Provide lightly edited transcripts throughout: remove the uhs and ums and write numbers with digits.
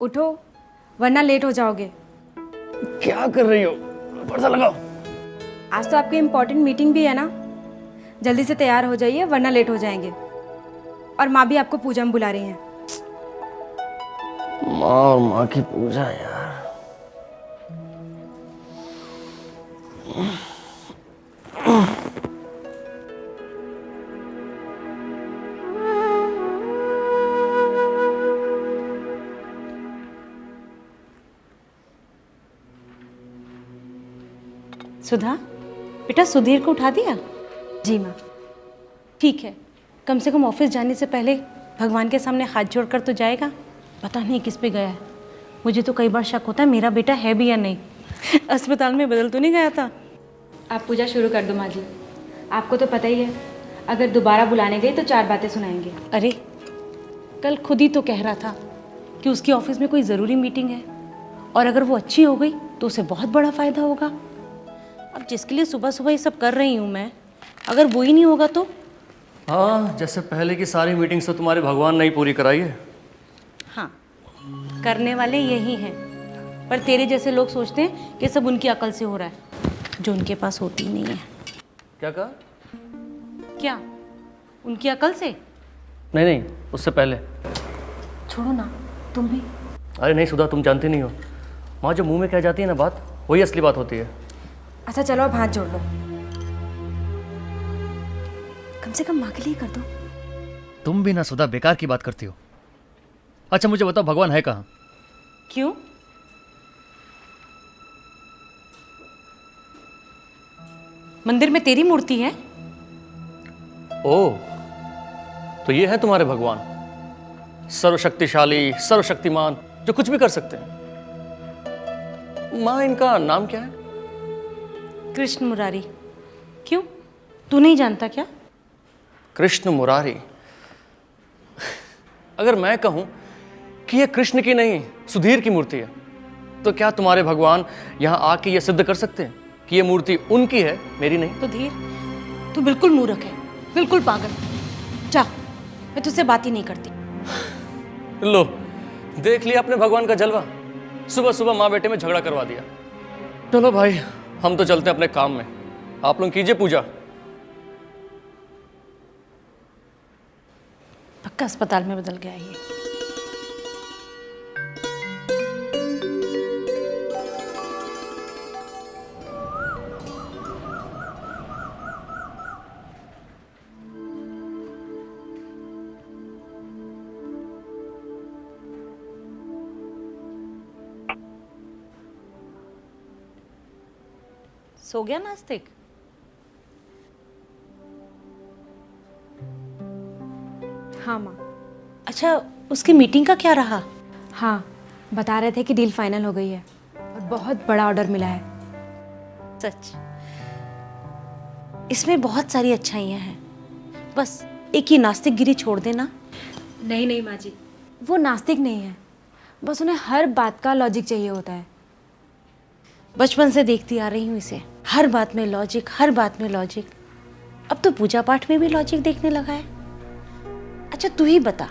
उठो वरना लेट हो जाओगे। क्या कर रही हो? पर्दा लगाओ। आज तो आपकी इम्पोर्टेंट मीटिंग भी है ना, जल्दी से तैयार हो जाइए वरना लेट हो जाएंगे। और माँ भी आपको पूजा में बुला रही हैं। माँ और माँ की पूजा यार। सुधा, बेटा सुधीर को उठा दिया? जी माँ। ठीक है, कम से कम ऑफिस जाने से पहले भगवान के सामने हाथ जोड़कर तो जाएगा। पता नहीं किस पे गया है। मुझे तो कई बार शक होता है मेरा बेटा है भी या नहीं। अस्पताल में बदल तो नहीं गया था? आप पूजा शुरू कर दो माँ जी। आपको तो पता ही है, अगर दोबारा बुलाने गई तो 4 बातें सुनाएंगे। अरे कल खुद ही तो कह रहा था कि उसकी ऑफिस में कोई ज़रूरी मीटिंग है और अगर वो अच्छी हो गई तो उसे बहुत बड़ा फ़ायदा होगा। अब जिसके लिए सुबह सुबह ये सब कर रही हूँ मैं, अगर वो ही नहीं होगा तो? हाँ, जैसे पहले की सारी मीटिंग्स तो तुम्हारे भगवान ने ही पूरी कराई है। हाँ, करने वाले यही हैं, पर तेरे जैसे लोग सोचते हैं कि सब उनकी अकल से हो रहा है, जो उनके पास होती नहीं है। क्या कहा? क्या उनकी अकल से? नहीं नहीं, उससे पहले। छोड़ो ना, तुम भी। अरे नहीं सुधा, तुम जानती नहीं हो, माँ जो मुंह में कह जाती है ना बात, वही असली बात होती है। अच्छा चलो अब हाथ जोड़ लो। कम से कम माँ के लिए कर दो। तुम भी ना सुधा बेकार की बात करती हो। अच्छा मुझे बताओ, भगवान है कहाँ? क्यों? मंदिर में तेरी मूर्ति है? ओह, तो ये है तुम्हारे भगवान, सर्वशक्तिशाली, सर्वशक्तिमान, जो कुछ भी कर सकते हैं। माँ, इनका नाम क्या है? कृष्ण मुरारी। क्यों, तू नहीं जानता क्या? कृष्ण मुरारी। अगर मैं कहूं कि ये कृष्ण की नहीं सुधीर की मूर्ति है, तो क्या तुम्हारे भगवान यहां आके ये सिद्ध कर सकते हैं कि ये मूर्ति उनकी है, मेरी नहीं? तो धीर, तू बिल्कुल मूर्ख है, बिल्कुल पागल। जा, मैं तुझसे बात ही नहीं करती। लो, देख लिया अपने भगवान का जलवा। सुबह सुबह माँ बेटे में झगड़ा करवा दिया। चलो भाई, हम तो चलते हैं अपने काम में। आप लोग कीजिए पूजा। पक्का अस्पताल में बदल गया ये। सो गया नास्तिक? हाँ माँ। अच्छा, उसकी मीटिंग का क्या रहा? हाँ, बता रहे थे कि डील फाइनल हो गई है और बहुत बड़ा ऑर्डर मिला है। सच? इसमें बहुत सारी अच्छाइयाँ हैं, बस एक ही नास्तिक गिरी छोड़ देना। नहीं नहीं माँ जी, वो नास्तिक नहीं है, बस उन्हें हर बात का लॉजिक चाहिए होता है। बचपन से देखती आ रही हूँ इसे, हर बात में लॉजिक, हर बात में लॉजिक। अब तो पूजा पाठ में भी लॉजिक देखने लगा है। अच्छा तू ही बता,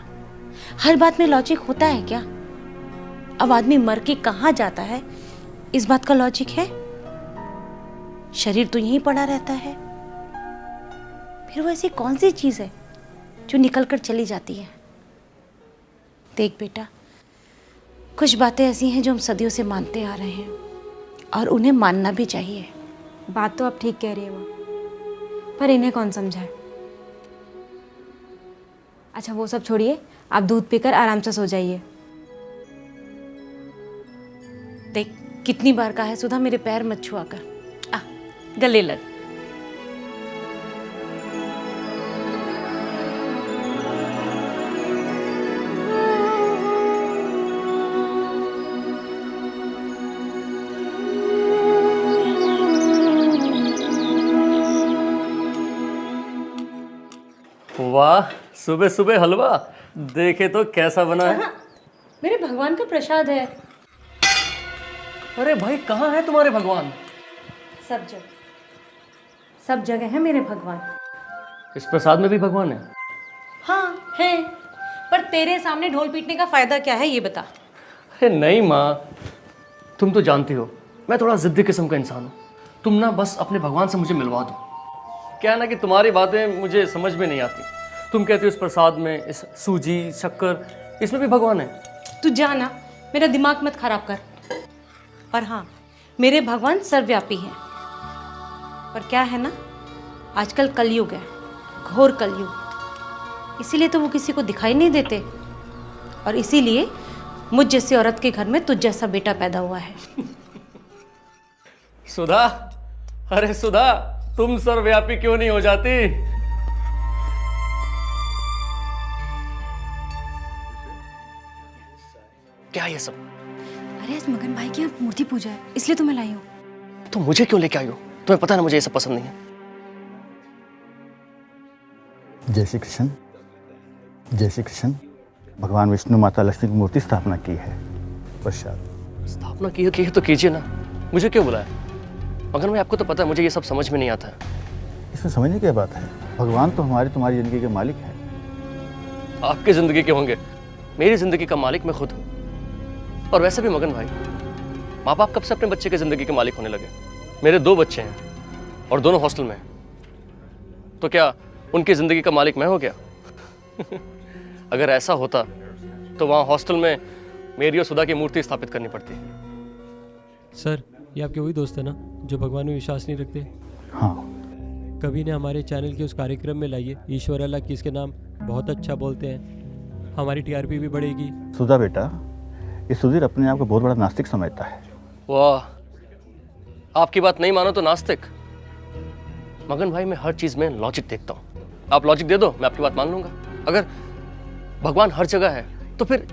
हर बात में लॉजिक होता है क्या? अब आदमी मर के कहाँ जाता है, इस बात का लॉजिक है? शरीर तो यहीं पड़ा रहता है। फिर वो ऐसी कौन सी चीज है जो निकल कर चली जाती है? देख बेटा, कुछ बातें ऐसी हैं जो हम सदियों से मानते आ रहे हैं और उन्हें मानना भी चाहिए। बात तो आप ठीक कह रही है माँ, पर इन्हें कौन समझाए। अच्छा वो सब छोड़िए, आप दूध पीकर आराम से सो जाइए। देख कितनी बार कहा है सुधा, मेरे पैर मत छुआ कर। आ, गले लग। वाह, सुबह सुबह हलवा देखे तो कैसा बना है। मेरे भगवान का प्रसाद है। अरे भाई, कहाँ है तुम्हारे भगवान? सब जगह, सब जगह है मेरे भगवान। इस प्रसाद में भी भगवान है? हाँ है, पर तेरे सामने ढोल पीटने का फायदा क्या है ये बता। अरे नहीं माँ, तुम तो जानती हो मैं थोड़ा जिद्दी किस्म का इंसान हूँ। तुम ना बस अपने भगवान से मुझे मिलवा दो। क्या है ना कि तुम्हारी बातें मुझे समझ में नहीं आती। तुम कहते हो इस प्रसाद में, इस सूजी शक्कर, इसमें भी भगवान है। तू जा ना, मेरा दिमाग मत खराब कर। और हाँ, मेरे भगवान सर्वव्यापी हैं। पर क्या है ना, आजकल कलयुग है, घोर कलयुग। इसीलिए तो वो किसी को दिखाई नहीं देते, और इसीलिए मुझ जैसी औरत के घर में तुझ जैसा बेटा पैदा हुआ है। सुधा, अरे सुधा, तुम सर्वव्यापी क्यों नहीं हो जाती? क्या ये सब? अरे आज मगन भाई की यहाँ मूर्ति पूजा है, इसलिए तो मैं लाई हूँ। तो मुझे क्यों लेके आई हो? तुम्हें पता है ना मुझे ये सब पसंद नहीं है। जय श्री कृष्ण। जय श्री कृष्ण। भगवान विष्णु माता लक्ष्मी की मूर्ति स्थापना की है। पश्चात स्थापना की है तो कीजिए ना, मुझे क्यों बुलाया? मगर मैं आपको तो पता है मुझे ये सब समझ में नहीं आता है। इसमें समझने की बात है, भगवान तो तुम्हारी जिंदगी के मालिक हैं। आपकी जिंदगी के होंगे, मेरी जिंदगी का मालिक मैं खुद हूँ। और वैसे भी मगन भाई, माँ बाप कब से अपने बच्चे की जिंदगी के मालिक होने लगे? मेरे 2 बच्चे हैं और दोनों हॉस्टल में हैं। तो क्या उनकी जिंदगी का मालिक मैं हो गया? अगर ऐसा होता तो वहाँ हॉस्टल में मेरी और सुधा की मूर्ति स्थापित करनी पड़ती। सर, ये आपके वही दोस्त है ना जो भगवान में विश्वास नहीं रखते? हाँ। कभी ने हमारे चैनल के उस कार्यक्रम में लाइए, ईश्वर अल्लाह किसके नाम, बहुत अच्छा बोलते हैं, हमारी टीआरपी भी बढ़ेगी। सुधा बेटा, ये सुधीर अपने आप को बहुत बड़ा नास्तिक समझता है। वाह, आपकी बात नहीं मानो तो नास्तिक? मगन भाई, मैं हर चीज में लॉजिक देखता हूँ। आप लॉजिक दे दो, मैं आपकी बात मान लूंगा। अगर भगवान हर जगह है तो फिर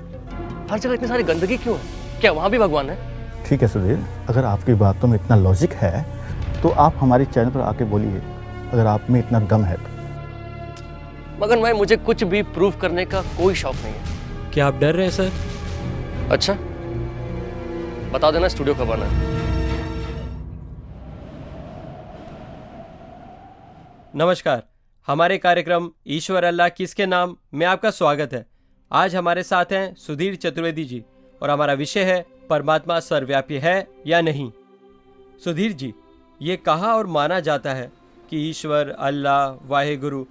हर जगह इतनी सारी गंदगी क्यों है? क्या वहां भी भगवान है? ठीक है सुधीर, अगर आपकी बातों में इतना लॉजिक है तो आप हमारे चैनल पर आके बोलिए, अगर आप में इतना दम है तो। मगन भाई, मुझे कुछ भी प्रूव करने का कोई शौक नहीं है। क्या आप डर रहे हैं सर? अच्छा, बता देना स्टूडियो कब आना है। नमस्कार, हमारे कार्यक्रम ईश्वर अल्लाह किसके नाम में आपका स्वागत है। आज हमारे साथ हैं सुधीर चतुर्वेदी जी और हमारा विषय है परमात्मा सर्वव्यापी है या नहीं। सुधीर जी, ये कहा और माना जाता है कि ईश्वर, अल्लाह, वाहेगुरु,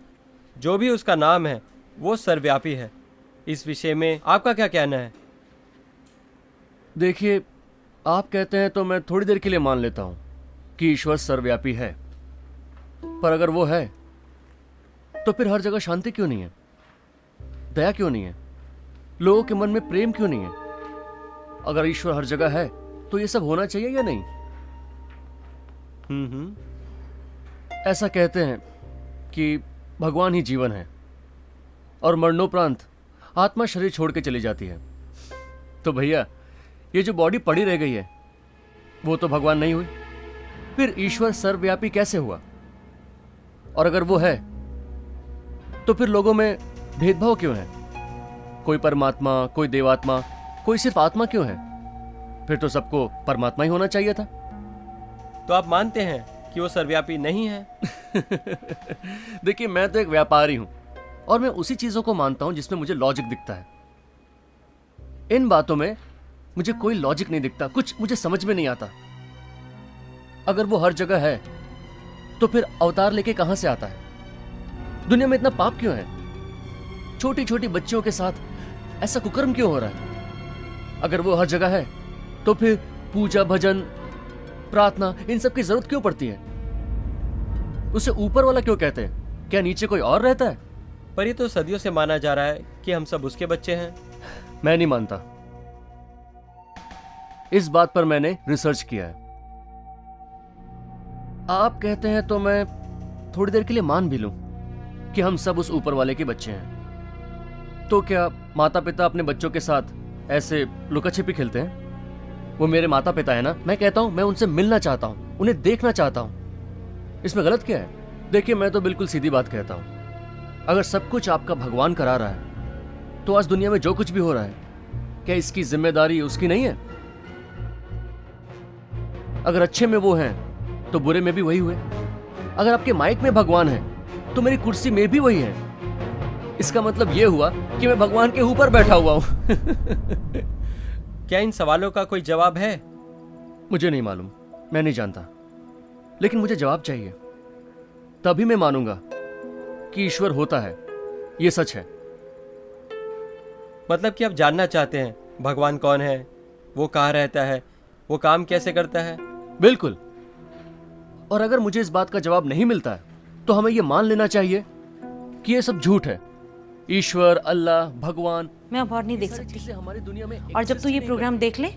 जो भी उसका नाम है वो सर्वव्यापी है। इस विषय में आपका क्या कहना है? देखिए, आप कहते हैं तो मैं थोड़ी देर के लिए मान लेता हूं कि ईश्वर सर्वव्यापी है। पर अगर वो है तो फिर हर जगह शांति क्यों नहीं है, दया क्यों नहीं है, लोगों के मन में प्रेम क्यों नहीं है? अगर ईश्वर हर जगह है तो ये सब होना चाहिए या नहीं? ऐसा कहते हैं कि भगवान ही जीवन है और मरणोपरांत आत्मा शरीर छोड़ के चली जाती है। तो भैया, ये जो बॉडी पड़ी रह गई है वो तो भगवान नहीं हुई। फिर ईश्वर सर्वव्यापी कैसे हुआ? और अगर वो है तो फिर लोगों में भेदभाव क्यों है? कोई परमात्मा, कोई देवात्मा, कोई सिर्फ आत्मा क्यों है? फिर तो सबको परमात्मा ही होना चाहिए था। तो आप मानते हैं कि वो सर्वव्यापी नहीं है? देखिए, मैं तो एक व्यापारी हूं और मैं उसी चीजों को मानता हूं जिसमें मुझे लॉजिक दिखता है। इन बातों में मुझे कोई लॉजिक नहीं दिखता, कुछ मुझे समझ में नहीं आता। अगर वो हर जगह है तो फिर अवतार लेके कहां से आता है? दुनिया में इतना पाप क्यों है? छोटी छोटी बच्चियों के साथ ऐसा कुकर्म क्यों हो रहा है? अगर वो हर जगह है तो फिर पूजा, भजन, प्रार्थना, इन सब की जरूरत क्यों पड़ती है? उसे ऊपर वाला क्यों कहते हैं? क्या नीचे कोई और रहता है? पर ये तो सदियों से माना जा रहा है कि हम सब उसके बच्चे हैं। मैं नहीं मानता। इस बात पर मैंने रिसर्च किया है। आप कहते हैं तो मैं थोड़ी देर के लिए मान भी लूं कि हम सब उस ऊपर वाले के बच्चे हैं। तो क्या माता पिता अपने बच्चों के साथ ऐसे लुका छिपी खेलते हैं? वो मेरे माता पिता है ना, मैं कहता हूं मैं उनसे मिलना चाहता हूं, उन्हें देखना चाहता हूं। इसमें गलत क्या है? देखिए, मैं तो बिल्कुल सीधी बात कहता हूं। अगर सब कुछ आपका भगवान करा रहा है तो आज दुनिया में जो कुछ भी हो रहा है, क्या इसकी जिम्मेदारी उसकी नहीं है? अगर अच्छे में वो हैं तो बुरे में भी वही हुए। अगर आपके माइक में भगवान है तो मेरी कुर्सी में भी वही है। इसका मतलब यह हुआ कि मैं भगवान के ऊपर बैठा हुआ हूं। क्या इन सवालों का कोई जवाब है? मुझे नहीं मालूम, मैं नहीं जानता, लेकिन मुझे जवाब चाहिए। तभी मैं मानूंगा कि ईश्वर होता है, ये सच है। मतलब कि आप जानना चाहते हैं भगवान कौन है, वो कहाँ रहता है, वो काम कैसे करता है? बिल्कुल। और अगर मुझे इस बात का जवाब नहीं मिलता है तो हमें यह मान लेना चाहिए कि ये सब झूठ है। ईश्वर, अल्लाह, भगवान, मैं अब और नहीं देख सारी सकती। चीजें हमारी दुनिया में और जब exist तू ये नहीं प्रोग्राम देख ले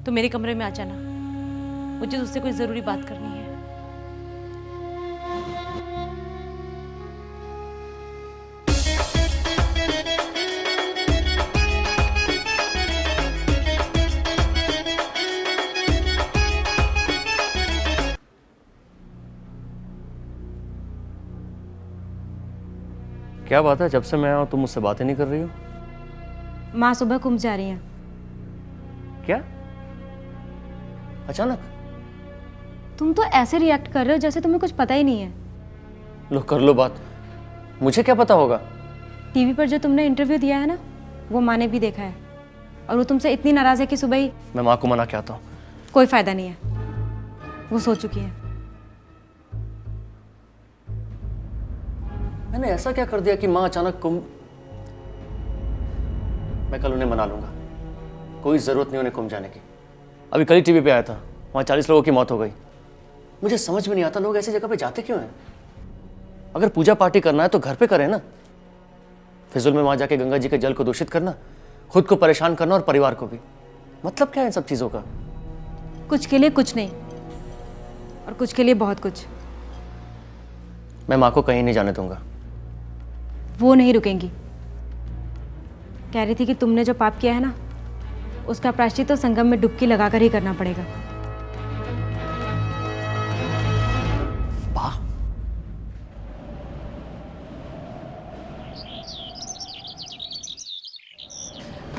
तो मेरे कमरे में आ जाना, मुझे तुझसे कोई जरूरी बात करनी है। क्या बात है, जब से मैं आया हूं तुम मुझसे बातें नहीं कर रही हो? माँ सुबह कुंभ जा रही हैं। क्या अचानक? तुम तो ऐसे रिएक्ट कर रहे हो जैसे तुम्हें कुछ पता ही नहीं है। लो कर लो बात, मुझे क्या पता होगा? टीवी पर जो तुमने इंटरव्यू दिया है ना, वो माँ ने भी देखा है, और वो तुमसे इतनी नाराज है कि सुबह ही। मैं माँ को मना के आता हूँ। कोई फायदा नहीं है, वो सो चुकी है। मैंने ऐसा क्या कर दिया कि माँ अचानक कुंभ? मैं कल उन्हें मना लूंगा, कोई जरूरत नहीं उन्हें कुंभ जाने की। अभी कल ही टीवी पे आया था, वहां 40 लोगों की मौत हो गई। मुझे समझ में नहीं आता लोग ऐसी जगह पे जाते क्यों हैं। अगर पूजा पार्टी करना है तो घर पे करें ना। फिजुल में वहां जाके गंगा जी के जल को दूषित करना, खुद को परेशान करना और परिवार को भी। मतलब क्या है इन सब चीजों का? कुछ के लिए कुछ नहीं, और कुछ के लिए बहुत कुछ। मैं माँ को कहीं नहीं जाने दूंगा। वो नहीं रुकेंगी। कह रही थी कि तुमने जो पाप किया है ना, उसका प्रायश्चित तो संगम में डुबकी लगाकर ही करना पड़ेगा। वाह,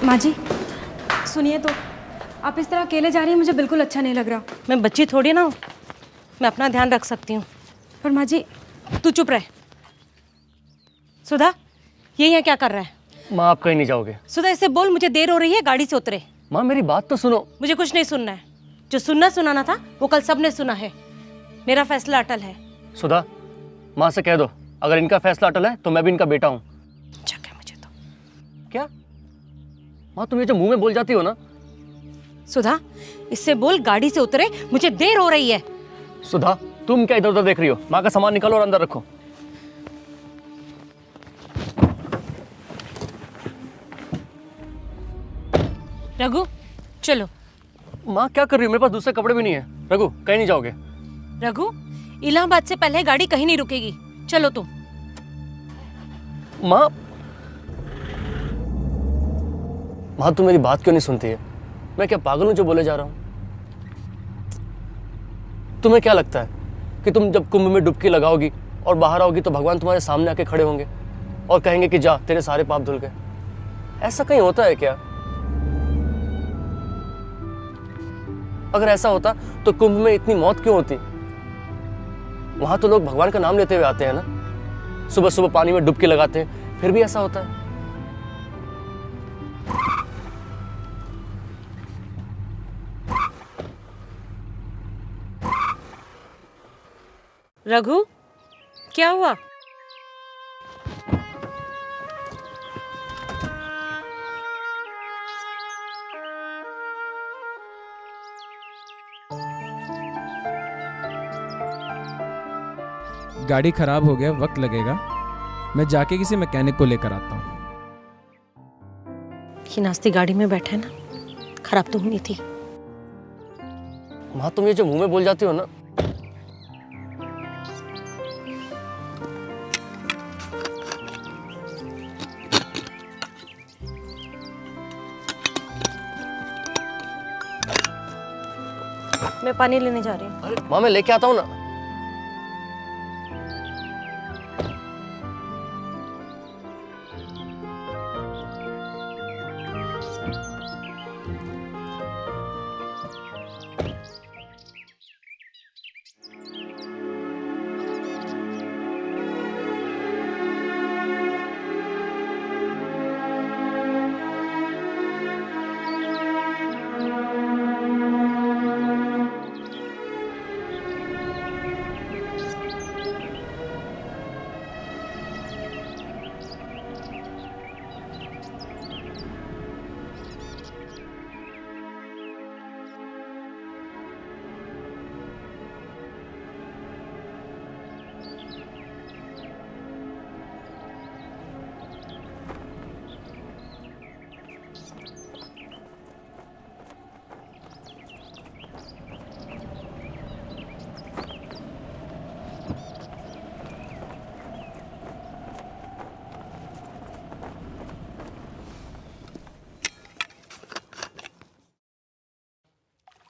माँ जी सुनिए तो, आप इस तरह अकेले जा रही हैं, मुझे बिल्कुल अच्छा नहीं लग रहा। मैं बच्ची थोड़ी ना हूँ, मैं अपना ध्यान रख सकती हूँ। पर माँ जी। तू चुप रह। सुधा, ये यहाँ क्या कर रहा है? माँ आप कहीं नहीं जाओगे। सुधा, इससे बोल मुझे देर हो रही है, गाड़ी से उतरे। माँ मेरी बात तो सुनो। मुझे कुछ नहीं सुनना है। जो सुनाना था वो कल सबने सुना है। मेरा फैसला अटल है। सुधा, माँ से कह दो अगर इनका फैसला अटल है तो मैं भी इनका बेटा हूँ। शक है मुझे तो। क्या माँ, तुम ये जो मुंह में बोल जाती हो ना। सुधा, इससे बोल गाड़ी से उतरे, मुझे देर हो रही है। सुधा, तुम क्या इधर उधर देख रही हो? माँ का सामान निकालो और अंदर रखो। रघु, चलो। माँ क्या कर रही हो? मेरे पास दूसरे कपड़े भी नहीं है। रघु, कहीं नहीं जाओगे? रघु, इलाहाबाद से पहले गाड़ी कहीं नहीं रुकेगी, चलो तुम। माँ, माँ तुम मेरी बात क्यों नहीं सुनती है? मैं क्या पागल हूँ जो बोले जा रहा हूँ? तुम्हें क्या लगता है कि तुम जब कुंभ में डुबकी लगाओगी और बाहर आओगी तो भगवान तुम्हारे सामने आके खड़े होंगे और कहेंगे कि जा तेरे सारे पाप धुल गए? ऐसा कहीं होता है क्या? अगर ऐसा होता तो कुंभ में इतनी मौत क्यों होती? वहां तो लोग भगवान का नाम लेते हुए आते हैं ना, सुबह सुबह पानी में डुबकी लगाते हैं, फिर भी ऐसा होता है। रघु, क्या हुआ? गाड़ी खराब हो गया, वक्त लगेगा। मैं जाके किसी मैकेनिक को लेकर आता हूँ। ये नास्ती गाड़ी में बैठे ना, खराब तो हुई थी। माँ तुम ये जो मुंह में बोल जाती हो ना। मैं पानी लेने जा रही हूँ। अरे माँ मैं लेके आता हूँ ना।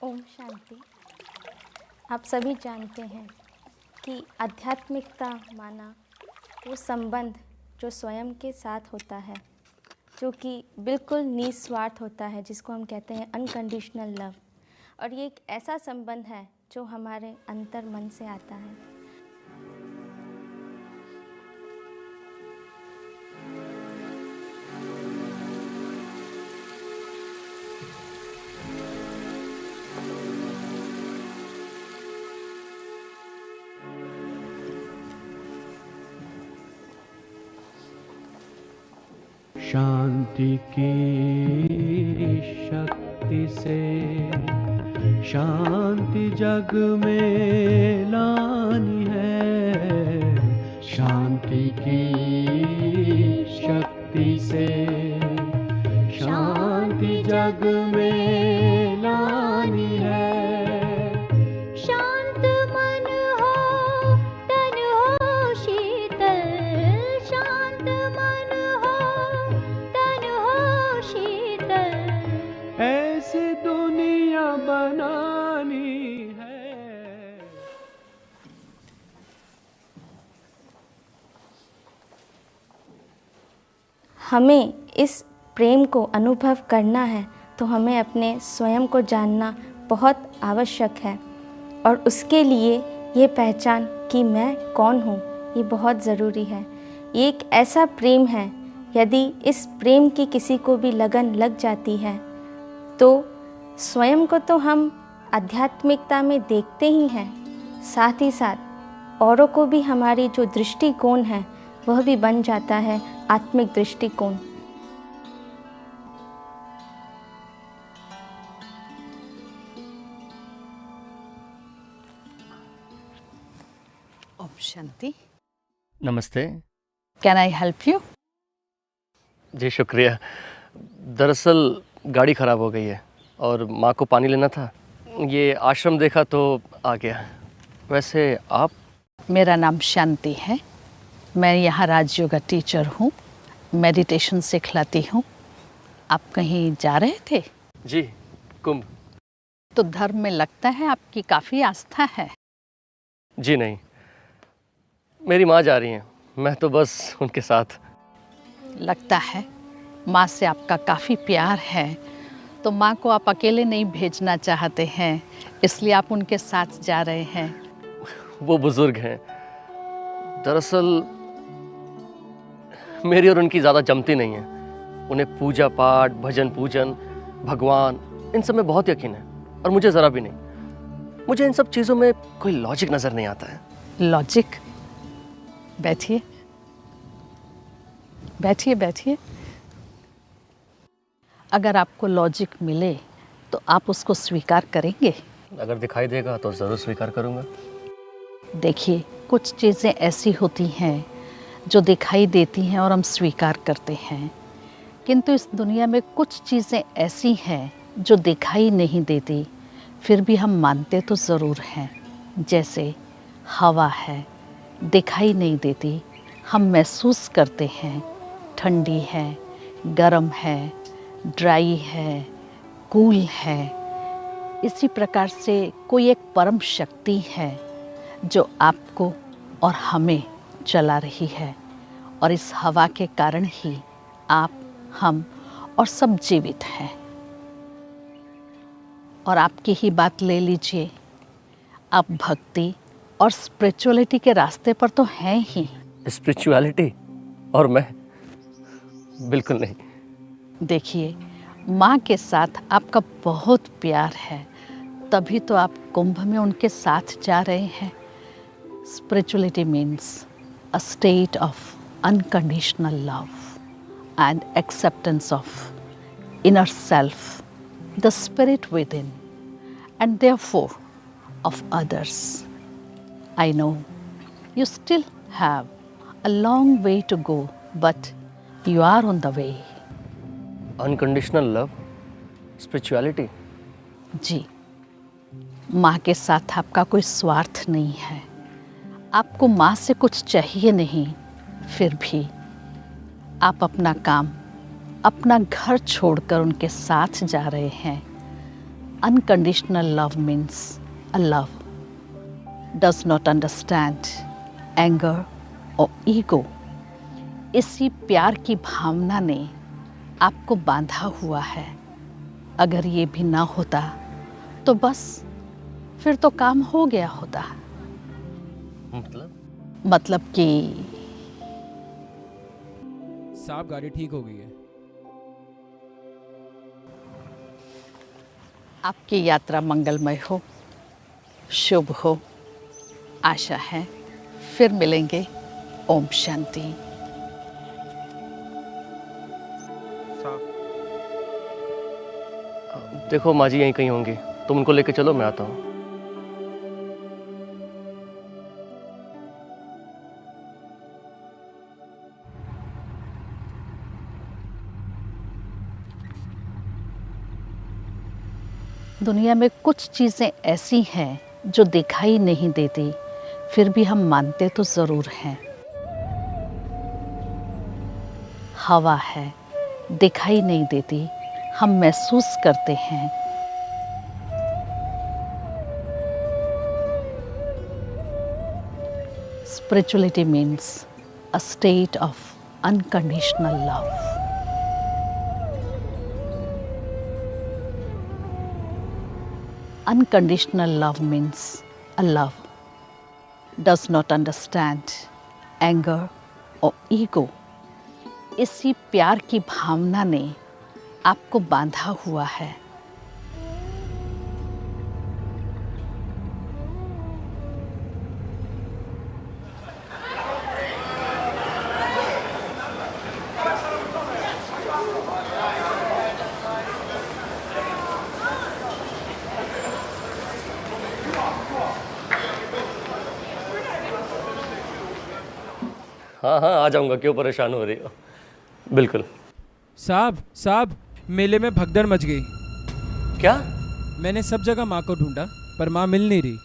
ओम शांति। आप सभी जानते हैं कि आध्यात्मिकता माना वो संबंध जो स्वयं के साथ होता है, जो कि बिल्कुल निस्वार्थ होता है, जिसको हम कहते हैं अनकंडीशनल लव। और ये एक ऐसा संबंध है जो हमारे अंतर मन से आता है। शांति की शक्ति से शांति जग में लानी है। शांति की शक्ति से शांति जग में लानी है। शांत मन हो, तन हो शीतल। शांत मन हो, तन हो शीतल। ऐसी दुनिया बनानी है। हमें इस प्रेम को अनुभव करना है तो हमें अपने स्वयं को जानना बहुत आवश्यक है। और उसके लिए ये पहचान कि मैं कौन हूँ, ये बहुत ज़रूरी है। ये एक ऐसा प्रेम है, यदि इस प्रेम की किसी को भी लगन लग जाती है तो स्वयं को तो हम आध्यात्मिकता में देखते ही हैं, साथ ही साथ औरों को भी हमारी जो दृष्टिकोण है वह भी बन जाता है आत्मिक दृष्टिकोण। ओम शांति। नमस्ते। Can I help you? जी शुक्रिया। दरअसल गाड़ी ख़राब हो गई है और माँ को पानी लेना था। ये आश्रम देखा तो आ गया। वैसे आप? मेरा नाम शांति है। मैं यहाँ राजयोगा टीचर हूँ, मेडिटेशन सिखलाती हूँ। आप कहीं जा रहे थे? जी, कुंभ। तो धर्म में लगता है आपकी काफ़ी आस्था है। जी नहीं, मेरी माँ जा रही हैं, मैं तो बस उनके साथ। लगता है माँ से आपका काफ़ी प्यार है, तो माँ को आप अकेले नहीं भेजना चाहते हैं, इसलिए आप उनके साथ जा रहे हैं। वो बुज़ुर्ग हैं। दरअसल मेरी और उनकी ज़्यादा जमती नहीं है। उन्हें पूजा पाठ, भजन पूजन, भगवान, इन सब में बहुत यकीन है और मुझे ज़रा भी नहीं। मुझे इन सब चीज़ों में कोई लॉजिक नज़र नहीं आता है। लॉजिक? बैठिए बैठिए बैठिए। अगर आपको लॉजिक मिले तो आप उसको स्वीकार करेंगे? अगर दिखाई देगा तो ज़रूर स्वीकार करूँगा। देखिए, कुछ चीज़ें ऐसी होती हैं जो दिखाई देती हैं और हम स्वीकार करते हैं, किंतु इस दुनिया में कुछ चीज़ें ऐसी हैं जो दिखाई नहीं देती, फिर भी हम मानते तो ज़रूर हैं। जैसे हवा है, दिखाई नहीं देती, हम महसूस करते हैं। ठंडी है, गर्म है, ड्राई है, कूल है। इसी प्रकार से कोई एक परम शक्ति है जो आपको और हमें चला रही है, और इस हवा के कारण ही आप, हम और सब जीवित हैं। और आपकी ही बात ले लीजिए, आप भक्ति और स्पिरिचुअलिटी के रास्ते पर तो हैं ही। स्पिरिचुअलिटी और मैं? बिल्कुल नहीं। देखिए, माँ के साथ आपका बहुत प्यार है, तभी तो आप कुंभ में उनके साथ जा रहे हैं। Spirituality means a state of unconditional love and acceptance of inner self, the spirit within, and therefore of others. I know you still have a long way to go, but you are on the way. Unconditional love, spirituality. जी, माँ के साथ आपका कोई स्वार्थ नहीं है। आपको माँ से कुछ चाहिए नहीं, फिर भी आप अपना काम, अपना घर छोड़कर उनके साथ जा रहे हैं। Unconditional love means a love does not understand anger or ego. इसी प्यार की भावना ने आपको बांधा हुआ है। अगर ये भी ना होता तो बस फिर तो काम हो गया होता। मतलब कि साहब गाड़ी ठीक हो गई है। आपकी यात्रा मंगलमय हो, शुभ हो। आशा है फिर मिलेंगे। ओम शांति। देखो माँ जी यहीं कहीं होंगे, तुम उनको लेके चलो, मैं आता हूँ। दुनिया में कुछ चीज़ें ऐसी हैं जो दिखाई नहीं देती, फिर भी हम मानते तो ज़रूर हैं। हवा है, दिखाई नहीं देती, हम महसूस करते हैं। Spirituality means a state of unconditional love. Unconditional love means a love does not understand anger or ego. इसी प्यार की भावना ने आपको बांधा हुआ है। हाँ हाँ, आ जाऊंगा, क्यों परेशान हो रही हो। बिल्कुल। साहब मेले में भगदड़ मच गई। क्या? मैंने सब जगह माँ को ढूंढा पर माँ मिल नहीं रही।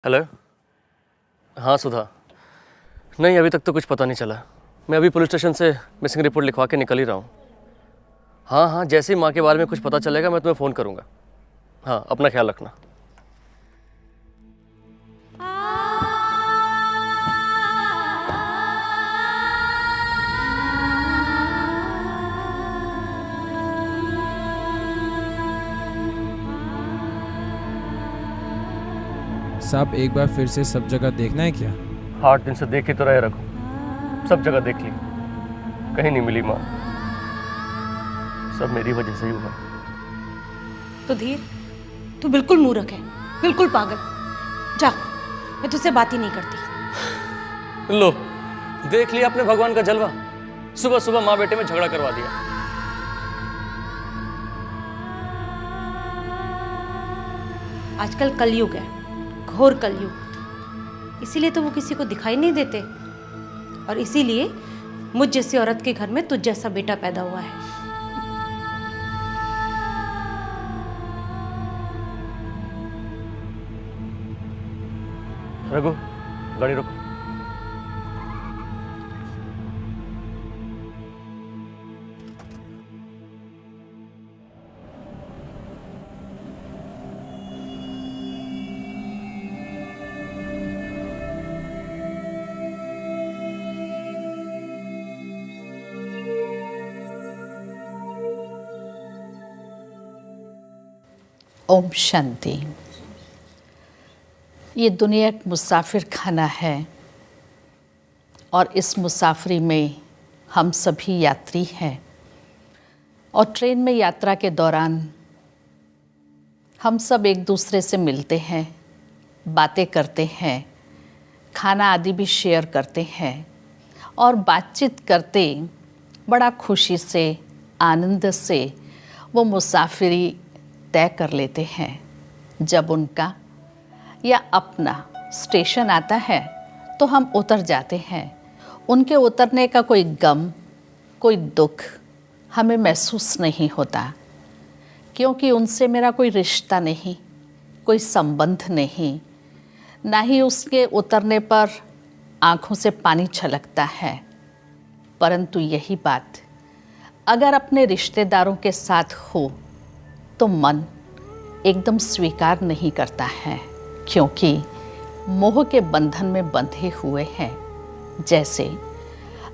हेलो। हाँ सुधा, नहीं अभी तक तो कुछ पता नहीं चला। मैं अभी पुलिस स्टेशन से मिसिंग रिपोर्ट लिखवा के निकल ही रहा हूँ। हाँ हाँ, जैसे ही माँ के बारे में कुछ पता चलेगा मैं तुम्हें फ़ोन करूँगा। हाँ, अपना ख्याल रखना। साहब एक बार फिर से सब जगह देखना है क्या? 8 दिन से देख ही तो रहे रघु, सब जगह देख ली, कहीं नहीं मिली माँ। सब मेरी वजह से ही हुआ। तो धीर, तू बिल्कुल मूर्ख है, बिल्कुल पागल। जा, मैं तुझसे बात ही नहीं करती। लो, देख लिया अपने भगवान का जलवा। सुबह सुबह माँ बेटे में झगड़ा करवा दिया। आजकल कलयुग है, घोर कलयुग। इसीलिए तो वो किसी को दिखाई नहीं देते, और इसीलिए मुझ जैसी औरत के घर में तुझ जैसा बेटा पैदा हुआ है। रघु, गाड़ी रोको। ओम शांति। ये दुनिया एक मुसाफिर खाना है और इस मुसाफरी में हम सभी यात्री हैं। और ट्रेन में यात्रा के दौरान हम सब एक दूसरे से मिलते हैं, बातें करते हैं, खाना आदि भी शेयर करते हैं और बातचीत करते बड़ा खुशी से, आनंद से वो मुसाफिरी तय कर लेते हैं। जब उनका या अपना स्टेशन आता है तो हम उतर जाते हैं। उनके उतरने का कोई गम, कोई दुख हमें महसूस नहीं होता, क्योंकि उनसे मेरा कोई रिश्ता नहीं, कोई संबंध नहीं, ना ही उसके उतरने पर आँखों से पानी छलकता है। परंतु यही बात अगर अपने रिश्तेदारों के साथ हो तो मन एकदम स्वीकार नहीं करता है, क्योंकि मोह के बंधन में बंधे हुए हैं। जैसे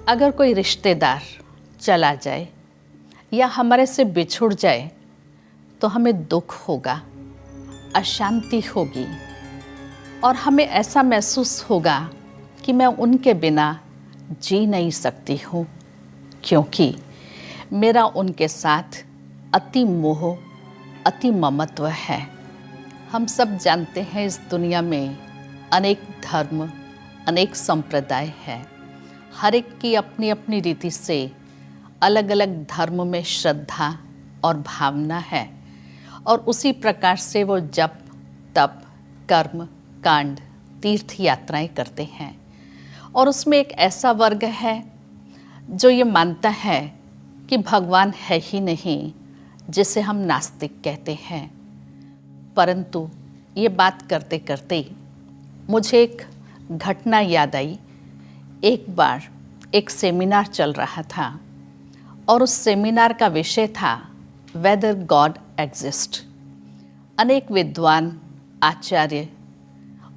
अगर कोई रिश्तेदार चला जाए या हमारे से बिछुड़ जाए तो हमें दुख होगा, अशांति होगी और हमें ऐसा महसूस होगा कि मैं उनके बिना जी नहीं सकती हूँ, क्योंकि मेरा उनके साथ अति मोह, अति ममत्व है। हम सब जानते हैं इस दुनिया में अनेक धर्म, अनेक संप्रदाय हैं। हर एक की अपनी अपनी रीति से अलग अलग धर्म में श्रद्धा और भावना है और उसी प्रकार से वो जप, तप, कर्म, कांड, तीर्थ यात्राएं करते हैं। और उसमें एक ऐसा वर्ग है जो ये मानता है कि भगवान है ही नहीं, जिसे हम नास्तिक कहते हैं। परंतु ये बात करते करते मुझे एक घटना याद आई। एक बार एक सेमिनार चल रहा था और उस सेमिनार का विषय था वेदर गॉड एग्जिस्ट। अनेक विद्वान, आचार्य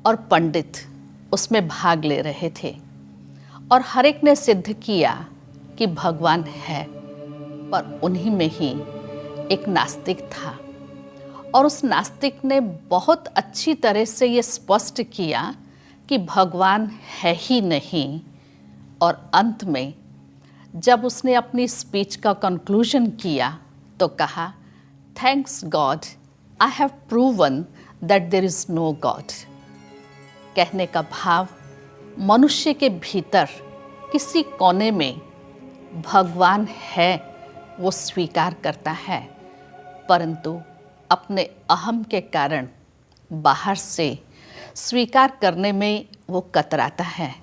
और पंडित उसमें भाग ले रहे थे और हर एक ने सिद्ध किया कि भगवान है, पर उन्हीं में ही एक नास्तिक था और उस नास्तिक ने बहुत अच्छी तरह से ये स्पष्ट किया कि भगवान है ही नहीं। और अंत में जब उसने अपनी स्पीच का कंक्लूजन किया तो कहा, thanks God, I have proven that there is no God. कहने का भाव, मनुष्य के भीतर किसी कोने में भगवान है वो स्वीकार करता है, परंतु अपने अहम के कारण बाहर से स्वीकार करने में वो कतराता है।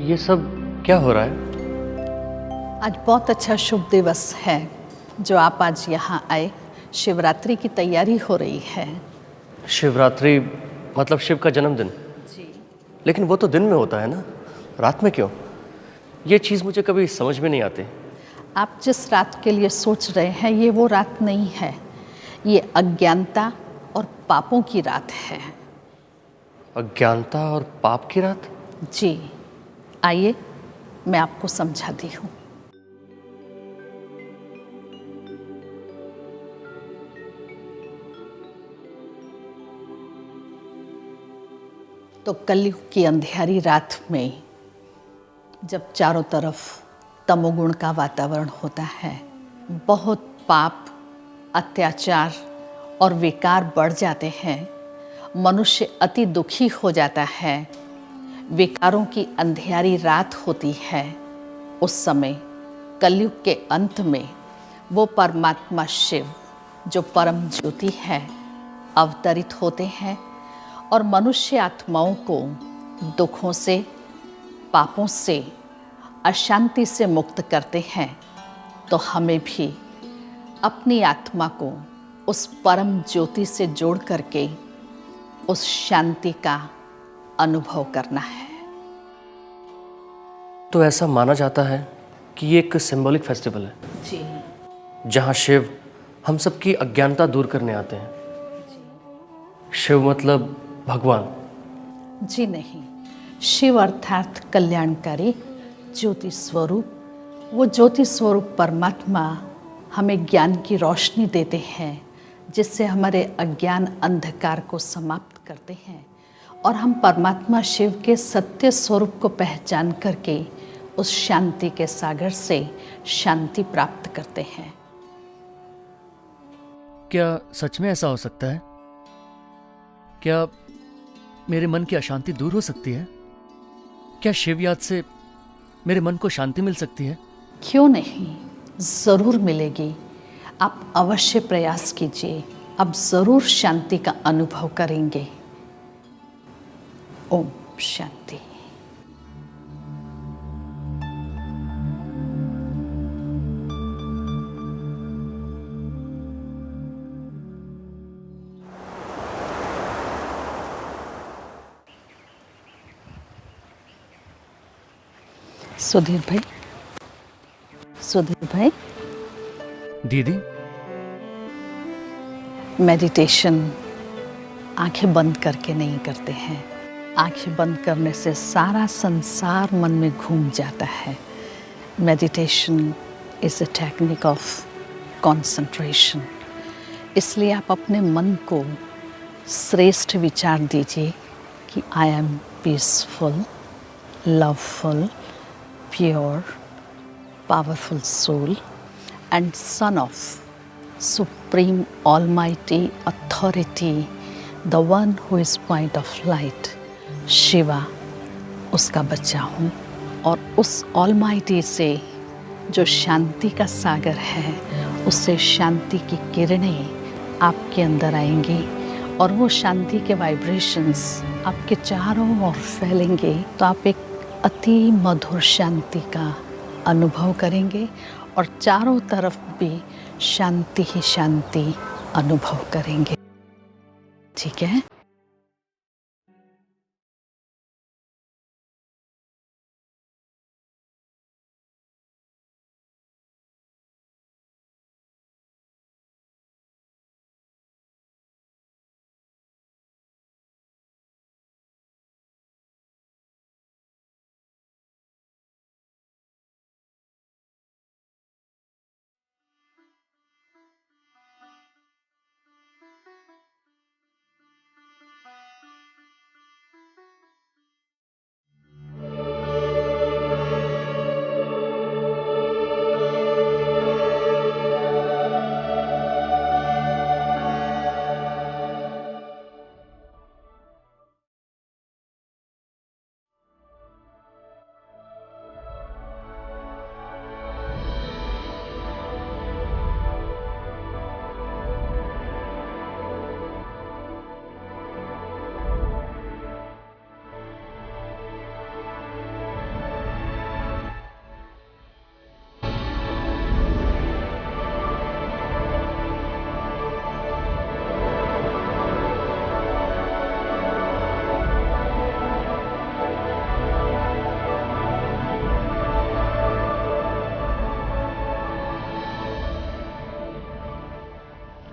ये सब क्या हो रहा है? आज बहुत अच्छा शुभ दिवस है जो आप आज यहाँ आए। शिवरात्रि की तैयारी हो रही है। शिवरात्रि मतलब शिव का जन्मदिन? जी। लेकिन वो तो दिन में होता है ना, रात में क्यों? ये चीज़ मुझे कभी समझ में नहीं आती। आप जिस रात के लिए सोच रहे हैं ये वो रात नहीं है। ये अज्ञानता और पापों की रात है। अज्ञानता और पाप की रात? जी, आइए मैं आपको समझाती हूँ। तो कलयुग की अंधेरी रात में जब चारों तरफ तमोगुण का वातावरण होता है, बहुत पाप, अत्याचार और विकार बढ़ जाते हैं, मनुष्य अति दुखी हो जाता है, विकारों की अंधेरी रात होती है, उस समय कलयुग के अंत में वो परमात्मा शिव जो परम ज्योति है अवतरित होते हैं और मनुष्य आत्माओं को दुखों से, पापों से, अशांति से मुक्त करते हैं। तो हमें भी अपनी आत्मा को उस परम ज्योति से जोड़ करके उस शांति का अनुभव करना है। तो ऐसा माना जाता है कि ये एक सिंबॉलिक फेस्टिवल है जी। जहाँ शिव हम सबकी अज्ञानता दूर करने आते हैं। शिव मतलब भगवान? जी नहीं, शिव अर्थात कल्याणकारी ज्योति स्वरूप। वो ज्योति स्वरूप परमात्मा हमें ज्ञान की रोशनी देते हैं जिससे हमारे अज्ञान अंधकार को समाप्त करते हैं और हम परमात्मा शिव के सत्य स्वरूप को पहचान करके उस शांति के सागर से शांति प्राप्त करते हैं। क्या सच में ऐसा हो सकता है? क्या मेरे मन की अशांति दूर हो सकती है? क्या शिव याद से मेरे मन को शांति मिल सकती है? क्यों नहीं, ज़रूर मिलेगी। आप अवश्य प्रयास कीजिए, आप ज़रूर शांति का अनुभव करेंगे। ओम शांति। सुधीर भाई, सुधीर भाई, दीदी, मेडिटेशन आंखें बंद करके नहीं करते हैं। आंखें बंद करने से सारा संसार मन में घूम जाता है। Meditation is a technique of concentration. इसलिए आप अपने मन को श्रेष्ठ विचार दीजिए कि I am peaceful, loveful, pure, powerful soul and son of supreme almighty authority, the one who is point of light, Shiva उसका बच्चा हूँ और उस almighty से जो शांति का सागर है उससे शांति की किरणें आपके अंदर आएंगी और वो शांति के वाइब्रेशंस आपके चारों ओर फैलेंगे तो आप एक अति मधुर शांति का अनुभव करेंगे और चारों तरफ भी शांति ही शांति अनुभव करेंगे। ठीक है?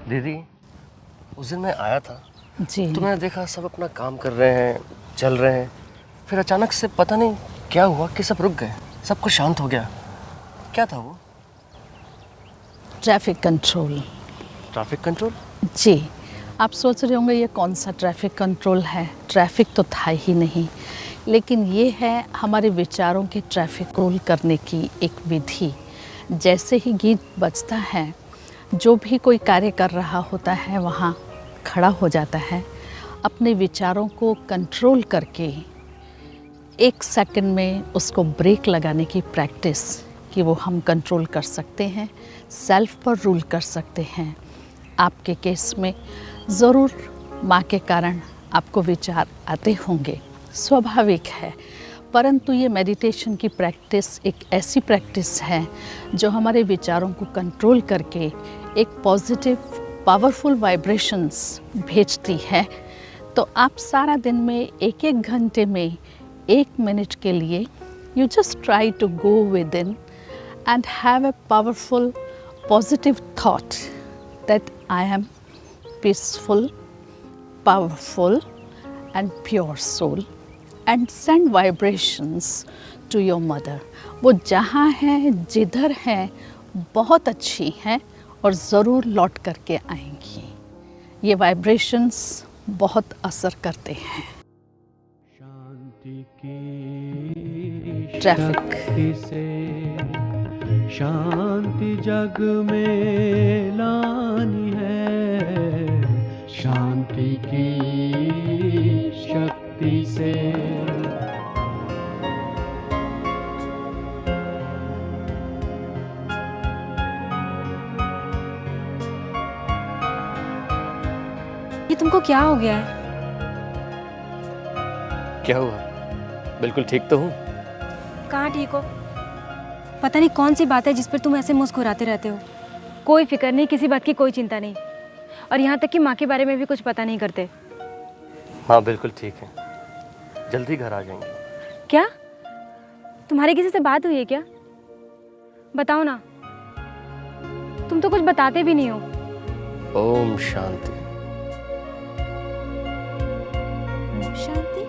दीदी, उस दिन मैं आया था जी। तो मैंने देखा सब अपना काम कर रहे हैं, चल रहे हैं, फिर अचानक से पता नहीं क्या हुआ कि सब रुक गए, सब कुछ शांत हो गया। क्या था वो? Traffic control. Traffic control? जी। आप सोच रहे होंगे ये कौन सा ट्रैफिक कंट्रोल है। ट्रैफिक तो था ही नहीं, लेकिन ये है हमारे विचारों के ट्रैफिक कंट्रोल करने की एक विधि। जैसे ही गीत बजता है, जो भी कोई कार्य कर रहा होता है वहाँ खड़ा हो जाता है, अपने विचारों को कंट्रोल करके 1 सेकंड में उसको ब्रेक लगाने की प्रैक्टिस कि वो हम कंट्रोल कर सकते हैं, सेल्फ पर रूल कर सकते हैं। आपके केस में ज़रूर माँ के कारण आपको विचार आते होंगे, स्वाभाविक है, परंतु ये मेडिटेशन की प्रैक्टिस एक ऐसी प्रैक्टिस है जो हमारे विचारों को कंट्रोल करके एक पॉजिटिव पावरफुल वाइब्रेशंस भेजती है। तो आप सारा दिन में 1-1 घंटे में 1 मिनट के लिए you just try to go with in and have a powerful positive thought that I am peaceful, powerful and pure soul and send vibrations to your mother. वो जहाँ हैं, जिधर हैं, बहुत अच्छी हैं और ज़रूर लौट करके आएंगी। ये वाइब्रेशंस बहुत असर करते हैं। शांति की ट्रैफिक से शांति जग में लानी है, शांति की शक्ति से। ये तुमको क्या हो गया है? क्या हुआ? बिल्कुल ठीक तो हूँ। कहाँ ठीक हो? पता नहीं कौन सी बात है जिस पर तुम ऐसे मुस्कुराते रहते हो। कोई फिक्र नहीं, किसी बात की कोई चिंता नहीं, और यहाँ तक कि माँ के बारे में भी कुछ पता नहीं करते। हाँ बिल्कुल ठीक है, जल्दी घर आ जाएंगे। क्या तुम्हारी किसी से बात हुई है क्या? बताओ ना, तुम तो कुछ बताते भी नहीं हो। ओम शांति। शांति?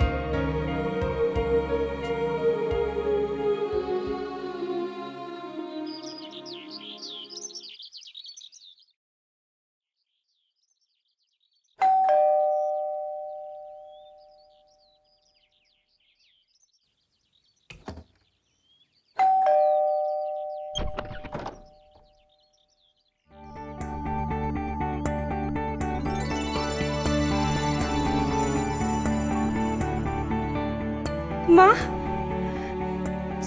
माँ,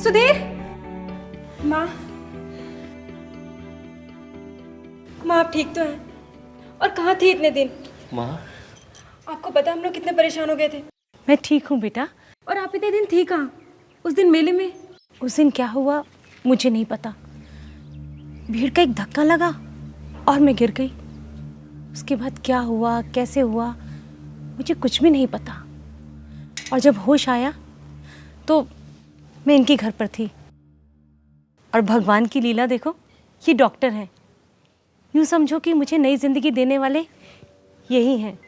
सुधीर, माँ, माँ आप ठीक तो हैं? और कहाँ थी इतने दिन? माँ, आपको पता हम लोग कितने परेशान हो गए थे। मैं ठीक हूँ बेटा। और आप इतने दिन थी कहाँ? उस दिन मेले में? उस दिन क्या हुआ मुझे नहीं पता। भीड़ का एक धक्का लगा और मैं गिर गई। उसके बाद क्या हुआ, कैसे हुआ, मुझे कुछ भी नहीं पता। और जब होश आया तो मैं इनके घर पर थी। और भगवान की लीला देखो, ये डॉक्टर हैं। यूँ समझो कि मुझे नई जिंदगी देने वाले यही हैं।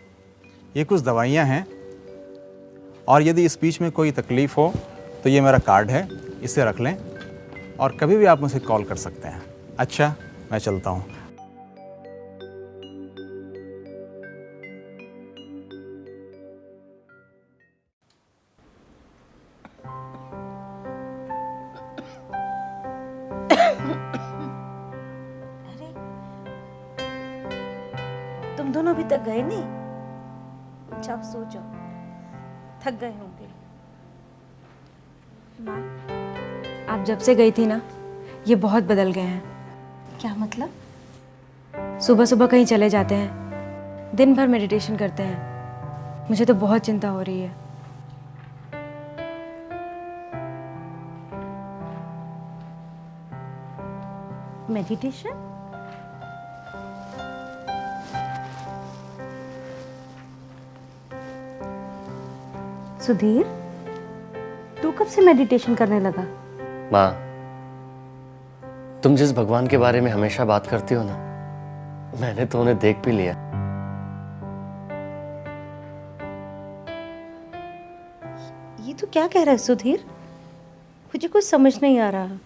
ये कुछ दवाइयाँ हैं, और यदि इस बीच में कोई तकलीफ़ हो तो ये मेरा कार्ड है, इसे रख लें और कभी भी आप मुझे कॉल कर सकते हैं। अच्छा, मैं चलता हूँ। तुम दोनों अभी तक गए नहीं? जाओ सो जाओ, थक गए होंगे। माँ, आप जब से गई थी ना, ये बहुत बदल गए हैं। क्या मतलब? सुबह सुबह कहीं चले जाते हैं, दिन भर मेडिटेशन करते हैं। मुझे तो बहुत चिंता हो रही है। मेडिटेशन? सुधीर, तू कब से मेडिटेशन करने लगा? माँ, तुम जिस भगवान के बारे में हमेशा बात करती हो ना, मैंने तो उन्हें देख भी लिया। ये तो क्या कह रहा है सुधीर? मुझे कुछ समझ नहीं आ रहा।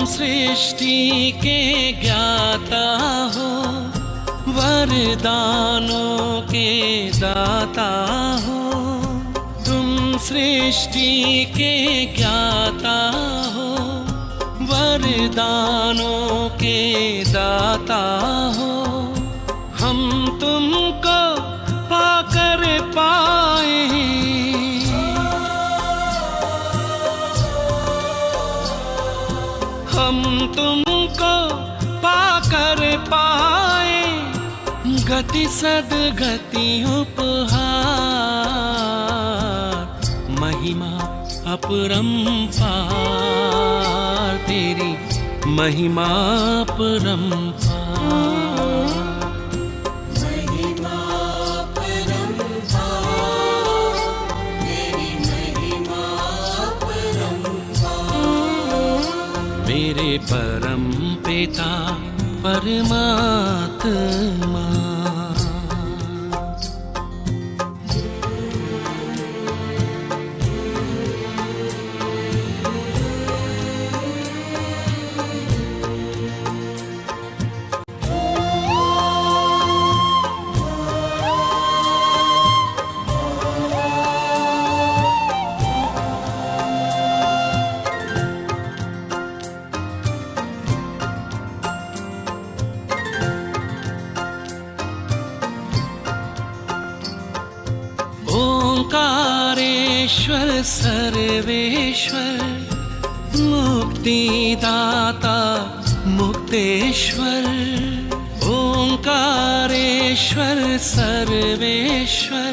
सृष्टि के ज्ञाता हो, वरदानों के दाता हो। तुम सृष्टि के ज्ञाता हो, वरदानों के दाता हो। हम तुमको पाकर पाए, हम तुमको पाकर पाए, गति सदगति उपहार। महिमा अपरंपार, तेरी महिमा अपरंपार। मेरे परम पिता परमात्मा, ओंकारेश्वर सर्वेश्वर, मुक्तिदाता मुक्तेश्वर। ओंकारेश्वर सर्वेश्वर,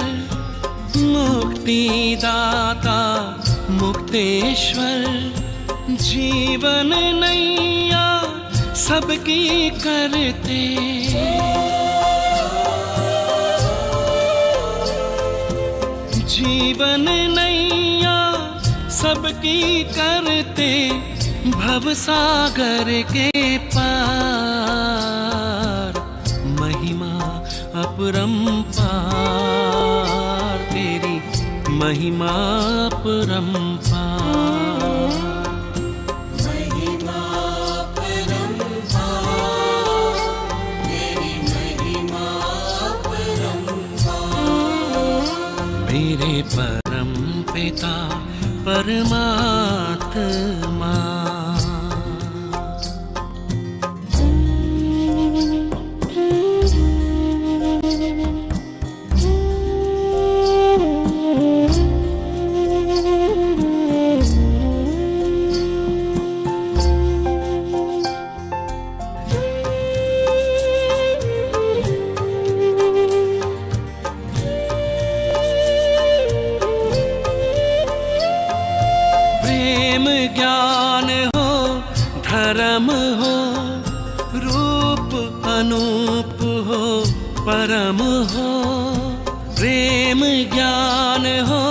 मुक्तिदाता मुक्तेश्वर। जीवन नैया सबकी करते, जीवन नैया सबकी करते। भवसागर के पार, महिमा अपरंपार, तेरी महिमा अपरंपार। महिमा अपरंपार, तेरी महिमा अपरंपार। मेरे परम पिता परमात्मा, ज्ञान हो धर्म हो, रूप अनूप हो परम हो। प्रेम ज्ञान हो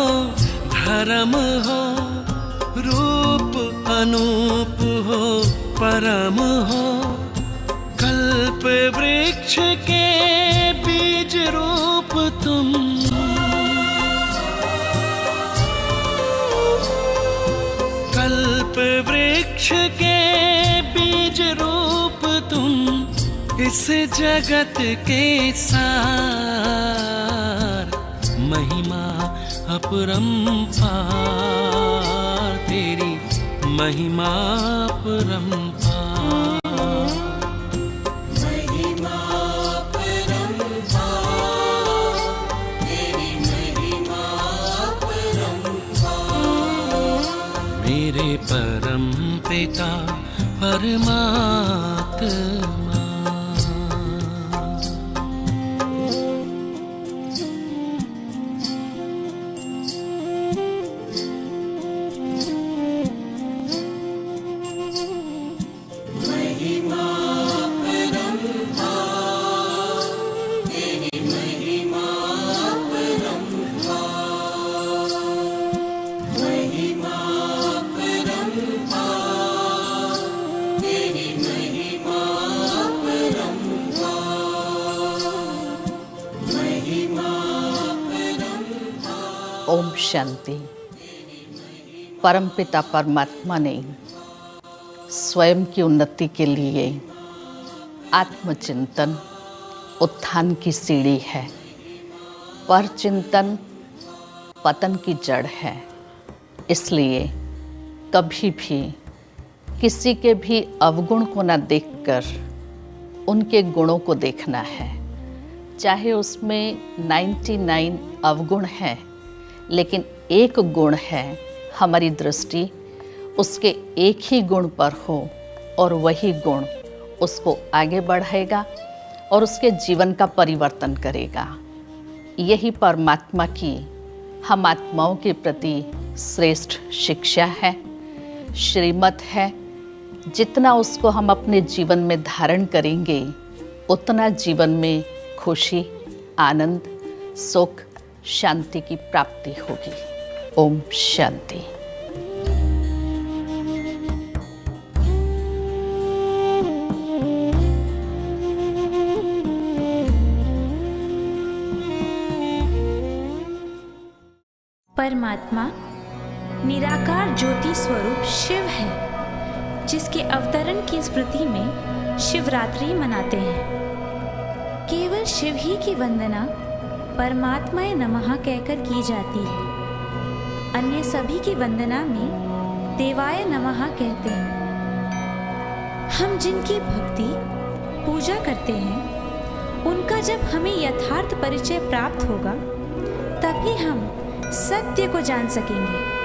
धर्म हो, रूप अनूप हो परम हो। कल्प वृक्ष के बीज रूप तुम, कल्प वृक्ष के बीज रूप तुम। इस जगत के सार, महिमा अपरंपार, तेरी महिमा अपरंपार। महिमा अपरंपार, तेरी महिमा अपरंपार। मेरे परम पिता परमात्मा, ओम शांति। परमपिता परमात्मा ने स्वयं की उन्नति के लिए आत्मचिंतन उत्थान की सीढ़ी है, पर चिंतन पतन की जड़ है। इसलिए कभी भी किसी के भी अवगुण को न देखकर उनके गुणों को देखना है। चाहे उसमें 99 अवगुण हैं, लेकिन एक गुण है, हमारी दृष्टि उसके एक ही गुण पर हो और वही गुण उसको आगे बढ़ाएगा और उसके जीवन का परिवर्तन करेगा। यही परमात्मा की हम आत्माओं के प्रति श्रेष्ठ शिक्षा है, श्रीमत है। जितना उसको हम अपने जीवन में धारण करेंगे, उतना जीवन में खुशी, आनंद, सुख, शांति की प्राप्ति होगी। ओम शांति। परमात्मा निराकार ज्योति स्वरूप शिव है, जिसके अवतरण की स्मृति में शिवरात्रि मनाते हैं। केवल शिव ही की वंदना परमात्माय नमः कहकर की जाती है। अन्य सभी की वंदना में देवाय नमः कहते हैं। हम जिनकी भक्ति पूजा करते हैं, उनका जब हमें यथार्थ परिचय प्राप्त होगा, तभी हम सत्य को जान सकेंगे।